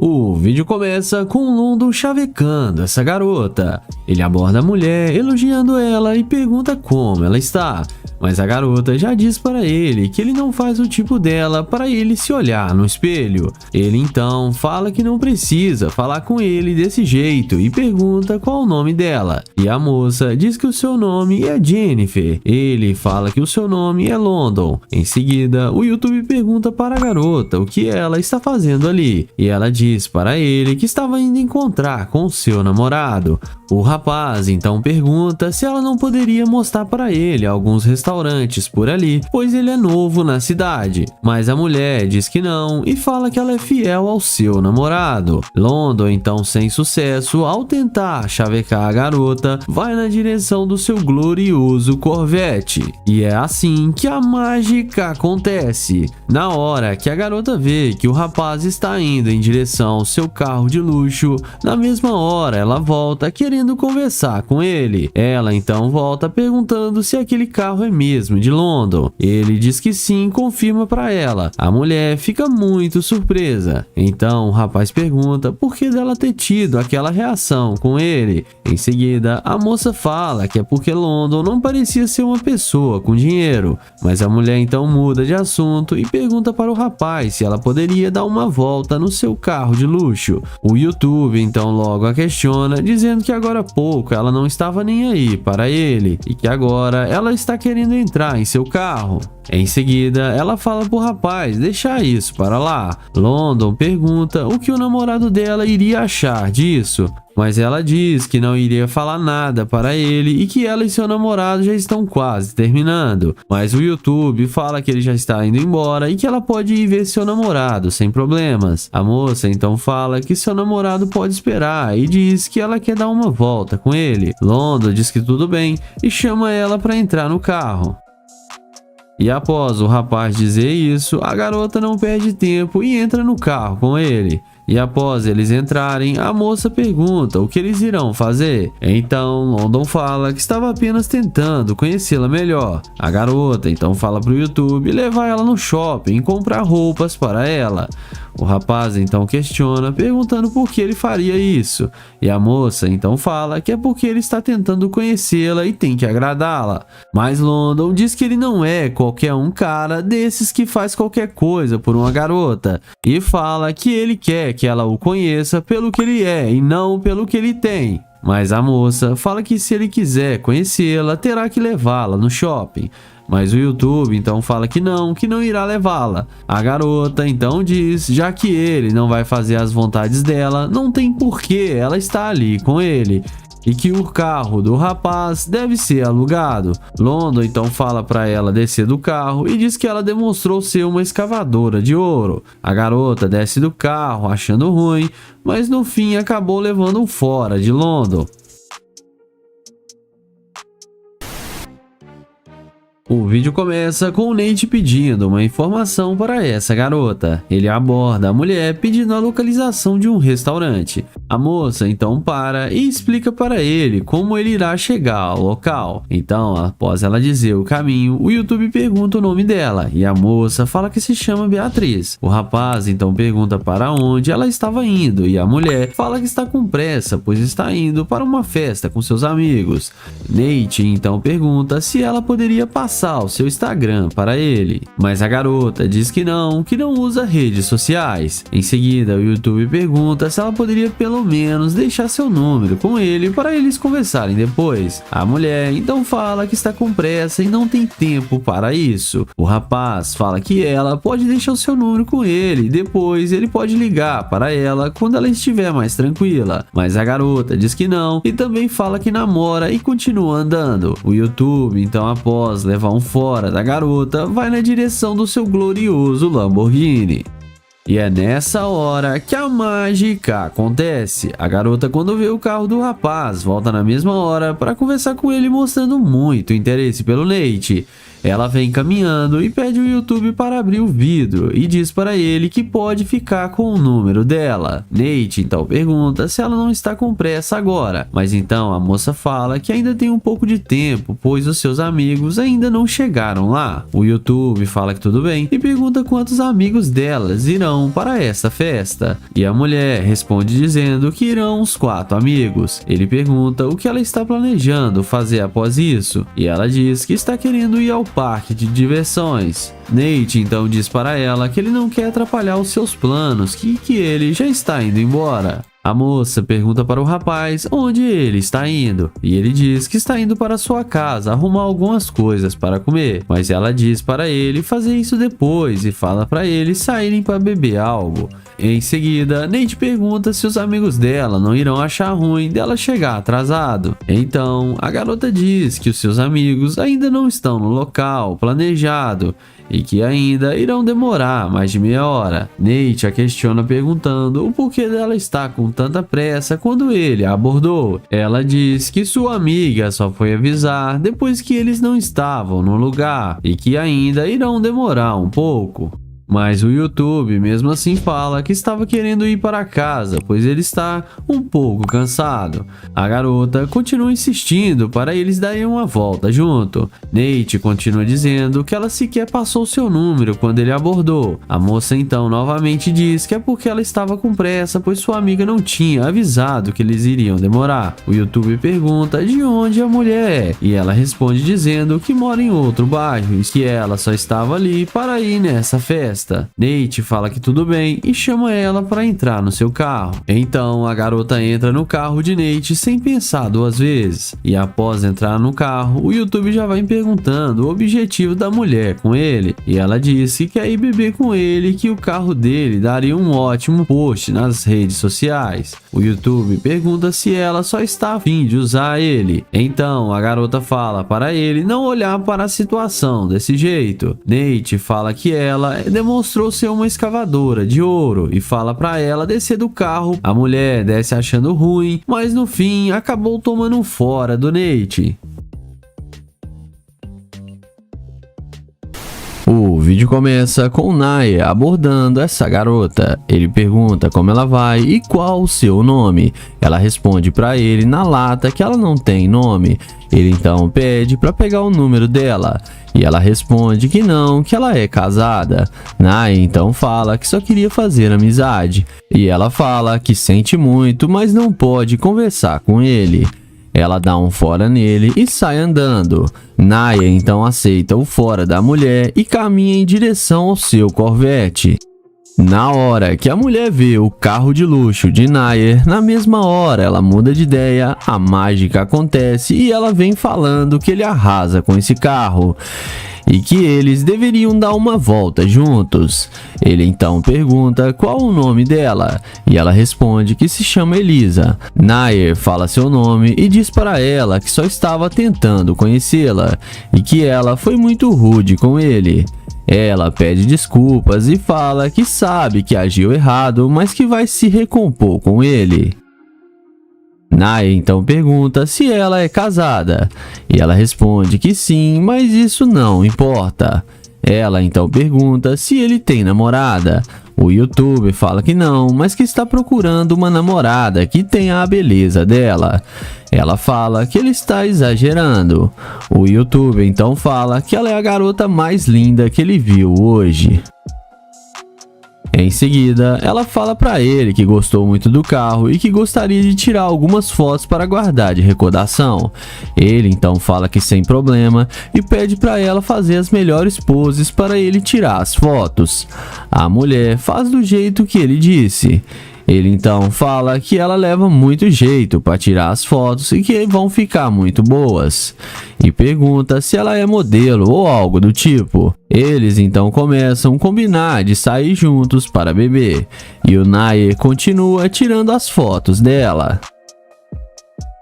O vídeo começa com o London chavecando essa garota. Ele aborda a mulher, elogiando ela e pergunta como ela está. Mas a garota já diz para ele que ele não faz o tipo dela para ele se olhar no espelho. Ele então fala que não precisa falar com ele desse jeito e pergunta qual o nome dela. E a moça diz que o seu nome é Jennifer. Ele fala que o seu nome é London. Em seguida, o YouTube pergunta para a garota o que ela está fazendo ali. E ela diz para ele que estava indo encontrar com o seu namorado. O rapaz então pergunta se ela não poderia mostrar para ele alguns restaurantes por ali, pois ele é novo na cidade. Mas a mulher diz que não e fala que ela é fiel ao seu namorado. London então, sem sucesso, ao tentar chavecar a garota, vai na direção do seu glorioso Corvette. E é assim que a mágica acontece. Na hora que a garota vê que o rapaz está indo em direção ao seu carro de luxo, na mesma hora ela volta querendo conversar com ele. Ela então volta perguntando se aquele carro é mesmo de London. Ele diz que sim e confirma para ela. A mulher fica muito surpresa. Então o rapaz pergunta por que dela ter tido aquela reação com ele. Em seguida, a moça fala que é porque London não parecia ser uma pessoa com dinheiro. Mas a mulher então muda de assunto e pergunta para o rapaz se ela poderia dar uma volta no seu carro de luxo. O YouTube então logo a questiona, dizendo que agora há pouco ela não estava nem aí para ele e que agora ela está querendo entrar em seu carro. Em seguida, ela fala pro rapaz deixar isso para lá. London pergunta o que o namorado dela iria achar disso, mas ela diz que não iria falar nada para ele e que ela e seu namorado já estão quase terminando. Mas o YouTube fala que ele já está indo embora e que ela pode ir ver seu namorado sem problemas. A moça então fala que seu namorado pode esperar e diz que ela quer dar uma volta com ele. London diz que tudo bem e chama ela para entrar no carro. E após o rapaz dizer isso, a garota não perde tempo e entra no carro com ele. E após eles entrarem, a moça pergunta o que eles irão fazer. Então London fala que estava apenas tentando conhecê-la melhor. A garota então fala para o YouTube levar ela no shopping e comprar roupas para ela. O rapaz então questiona, perguntando por que ele faria isso. E a moça então fala que é porque ele está tentando conhecê-la e tem que agradá-la. Mas London diz que ele não é qualquer um cara desses que faz qualquer coisa por uma garota. E fala que ele quer que ela o conheça pelo que ele é e não pelo que ele tem. Mas a moça fala que se ele quiser conhecê-la, terá que levá-la no shopping. Mas o YouTube então fala que não irá levá-la. A garota então diz, já que ele não vai fazer as vontades dela, não tem porquê ela estar ali com ele. E que o carro do rapaz deve ser alugado. London então fala para ela descer do carro e diz que ela demonstrou ser uma escavadora de ouro. A garota desce do carro achando ruim, mas no fim acabou levando fora de London. O vídeo começa com o Nate pedindo uma informação para essa garota. Ele aborda a mulher pedindo a localização de um restaurante. A moça então para e explica para ele como ele irá chegar ao local. Então, após ela dizer o caminho, o YouTube pergunta o nome dela e a moça fala que se chama Beatriz. O rapaz então pergunta para onde ela estava indo e a mulher fala que está com pressa, pois está indo para uma festa com seus amigos. Nate então pergunta se ela poderia passar o seu Instagram para ele, mas a garota diz que não usa redes sociais. Em seguida, o YouTube pergunta se ela poderia pelo menos deixar seu número com ele para eles conversarem depois. A mulher então fala que está com pressa e não tem tempo para isso. O rapaz fala que ela pode deixar o seu número com ele e depois ele pode ligar para ela quando ela estiver mais tranquila. Mas a garota diz que não e também fala que namora e continua andando. O YouTube então, após levar um fora da garota, vai na direção do seu glorioso Lamborghini. E é nessa hora que a mágica acontece. A garota, quando vê o carro do rapaz, volta na mesma hora para conversar com ele, mostrando muito interesse pelo Nate. Ela vem caminhando e pede o YouTube para abrir o vidro e diz para ele que pode ficar com o número dela. Nate então pergunta se ela não está com pressa agora, mas então a moça fala que ainda tem um pouco de tempo, pois os seus amigos ainda não chegaram lá. O YouTube fala que tudo bem e pergunta quantos amigos delas irão para essa festa. E a mulher responde dizendo que irão uns 4 amigos. Ele pergunta o que ela está planejando fazer após isso, e ela diz que está querendo ir ao parque de diversões. Nate então diz para ela que ele não quer atrapalhar os seus planos, que ele já está indo embora. A moça pergunta para o rapaz onde ele está indo, e ele diz que está indo para sua casa arrumar algumas coisas para comer, mas ela diz para ele fazer isso depois e fala para eles saírem para beber algo. Em seguida, Nate pergunta se os amigos dela não irão achar ruim dela chegar atrasado. Então, a garota diz que os seus amigos ainda não estão no local planejado e que ainda irão demorar mais de meia hora. Nate a questiona perguntando o porquê dela estar com tanta pressa quando ele a abordou. Ela diz que sua amiga só foi avisar depois que eles não estavam no lugar e que ainda irão demorar um pouco. Mas o YouTube mesmo assim fala que estava querendo ir para casa, pois ele está um pouco cansado. A garota continua insistindo para eles darem uma volta junto. Nate continua dizendo que ela sequer passou seu número quando ele abordou. A moça então novamente diz que é porque ela estava com pressa, pois sua amiga não tinha avisado que eles iriam demorar. O YouTube pergunta de onde a mulher é, e ela responde dizendo que mora em outro bairro e que ela só estava ali para ir nessa festa. Nate fala que tudo bem e chama ela para entrar no seu carro. Então a garota entra no carro de Nate sem pensar 2 vezes. E após entrar no carro, o YouTube já vai perguntando o objetivo da mulher com ele. E ela disse que quer ir beber com ele e que o carro dele daria um ótimo post nas redes sociais. O YouTube pergunta se ela só está a fim de usar ele. Então a garota fala para ele não olhar para a situação desse jeito. Nate fala que ela demonstrou ser uma escavadora de ouro e fala para ela descer do carro. A mulher desce achando ruim, mas no fim acabou tomando um fora do Nate. O vídeo começa com o Nair abordando essa garota. Ele pergunta como ela vai e qual o seu nome. Ela responde para ele na lata que ela não tem nome. Ele então pede para pegar o número dela e ela responde que não, que ela é casada. Nair então fala que só queria fazer amizade e ela fala que sente muito, mas não pode conversar com ele. Ela dá um fora nele e sai andando. Nair então aceita o fora da mulher e caminha em direção ao seu Corvette. Na hora que a mulher vê o carro de luxo de Nair, na mesma hora ela muda de ideia, a mágica acontece e ela vem falando que ele arrasa com esse carro e que eles deveriam dar uma volta juntos. Ele então pergunta qual o nome dela e ela responde que se chama Elisa. Nair fala seu nome e diz para ela que só estava tentando conhecê-la e que ela foi muito rude com ele. Ela pede desculpas e fala que sabe que agiu errado, mas que vai se recompor com ele. Nair então pergunta se ela é casada, e ela responde que sim, mas isso não importa. Ela então pergunta se ele tem namorada. O YouTube fala que não, mas que está procurando uma namorada que tenha a beleza dela. Ela fala que ele está exagerando. O YouTube então fala que ela é a garota mais linda que ele viu hoje. Em seguida, ela fala para ele que gostou muito do carro e que gostaria de tirar algumas fotos para guardar de recordação. Ele então fala que sem problema e pede para ela fazer as melhores poses para ele tirar as fotos. A mulher faz do jeito que ele disse. Ele então fala que ela leva muito jeito para tirar as fotos e que vão ficar muito boas. E pergunta se ela é modelo ou algo do tipo. Eles então começam a combinar de sair juntos para beber. E o Nair continua tirando as fotos dela.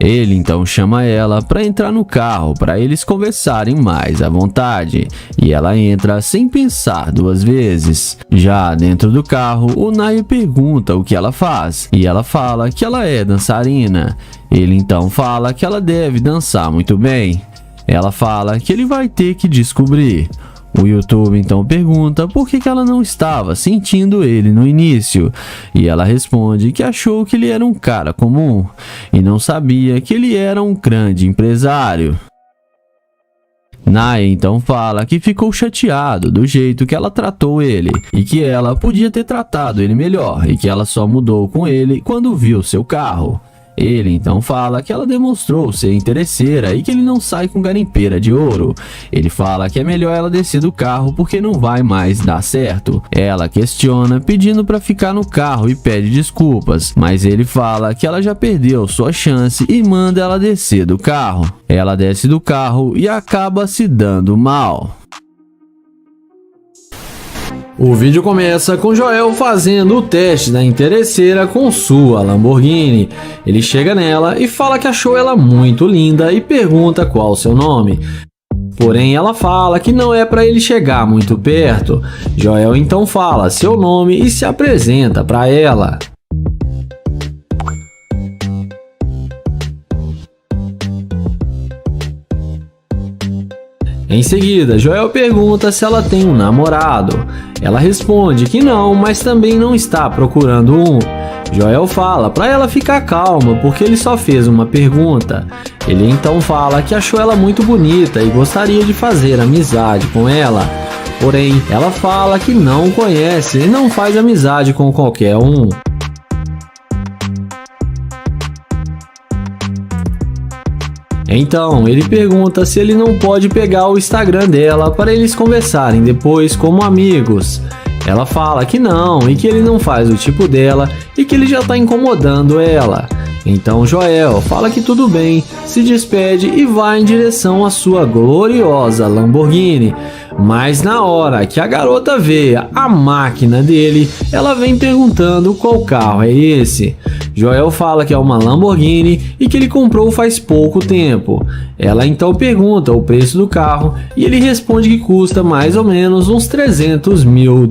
Ele então chama ela para entrar no carro para eles conversarem mais à vontade, e ela entra sem pensar 2 vezes. Já dentro do carro, o Nair pergunta o que ela faz, e ela fala que ela é dançarina. Ele então fala que ela deve dançar muito bem. Ela fala que ele vai ter que descobrir. O YouTube então pergunta por que ela não estava sentindo ele no início, e ela responde que achou que ele era um cara comum e não sabia que ele era um grande empresário. Naya então fala que ficou chateado do jeito que ela tratou ele e que ela podia ter tratado ele melhor e que ela só mudou com ele quando viu seu carro. Ele então fala que ela demonstrou ser interesseira e que ele não sai com garimpeira de ouro. Ele fala que é melhor ela descer do carro porque não vai mais dar certo. Ela questiona pedindo para ficar no carro e pede desculpas, mas ele fala que ela já perdeu sua chance e manda ela descer do carro. Ela desce do carro e acaba se dando mal. O vídeo começa com Joel fazendo o teste da interesseira com sua Lamborghini. Ele chega nela e fala que achou ela muito linda e pergunta qual o seu nome. Porém, ela fala que não é para ele chegar muito perto. Joel então fala seu nome e se apresenta para ela. Em seguida, Joel pergunta se ela tem um namorado. Ela responde que não, mas também não está procurando um. Joel fala para ela ficar calma porque ele só fez uma pergunta. Ele então fala que achou ela muito bonita e gostaria de fazer amizade com ela. Porém, ela fala que não conhece e não faz amizade com qualquer um. Então, ele pergunta se ele não pode pegar o Instagram dela para eles conversarem depois como amigos. Ela fala que não e que ele não faz o tipo dela e que ele já está incomodando ela. Então Joel fala que tudo bem, se despede e vai em direção à sua gloriosa Lamborghini. Mas na hora que a garota vê a máquina dele, ela vem perguntando qual carro é esse. Joel fala que é uma Lamborghini e que ele comprou faz pouco tempo. Ela então pergunta o preço do carro e ele responde que custa mais ou menos uns $300 mil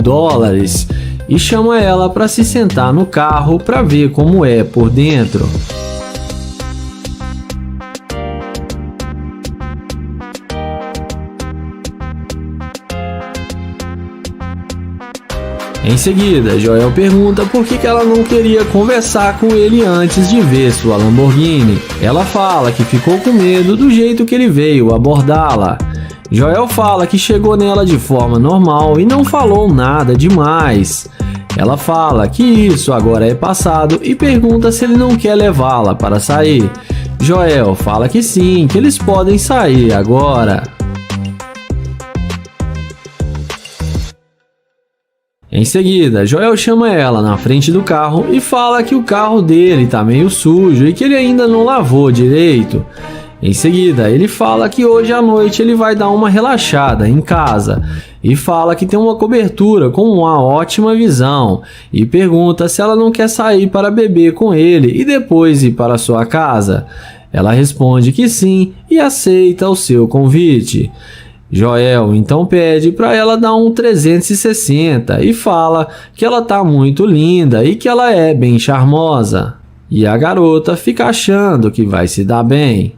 e chama ela para se sentar no carro para ver como é por dentro. Em seguida, Joel pergunta por que ela não queria conversar com ele antes de ver sua Lamborghini. Ela fala que ficou com medo do jeito que ele veio abordá-la. Joel fala que chegou nela de forma normal e não falou nada demais. Ela fala que isso agora é passado e pergunta se ele não quer levá-la para sair. Joel fala que sim, que eles podem sair agora. Em seguida, Joel chama ela na frente do carro e fala que o carro dele tá meio sujo e que ele ainda não lavou direito. Em seguida, ele fala que hoje à noite ele vai dar uma relaxada em casa e fala que tem uma cobertura com uma ótima visão e pergunta se ela não quer sair para beber com ele e depois ir para sua casa. Ela responde que sim e aceita o seu convite. Joel então pede para ela dar um 360 e fala que ela tá muito linda e que ela é bem charmosa. E a garota fica achando que vai se dar bem.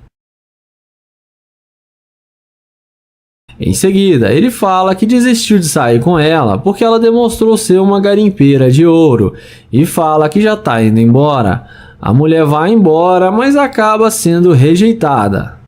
Em seguida, ele fala que desistiu de sair com ela porque ela demonstrou ser uma garimpeira de ouro e fala que já tá indo embora. A mulher vai embora, mas acaba sendo rejeitada.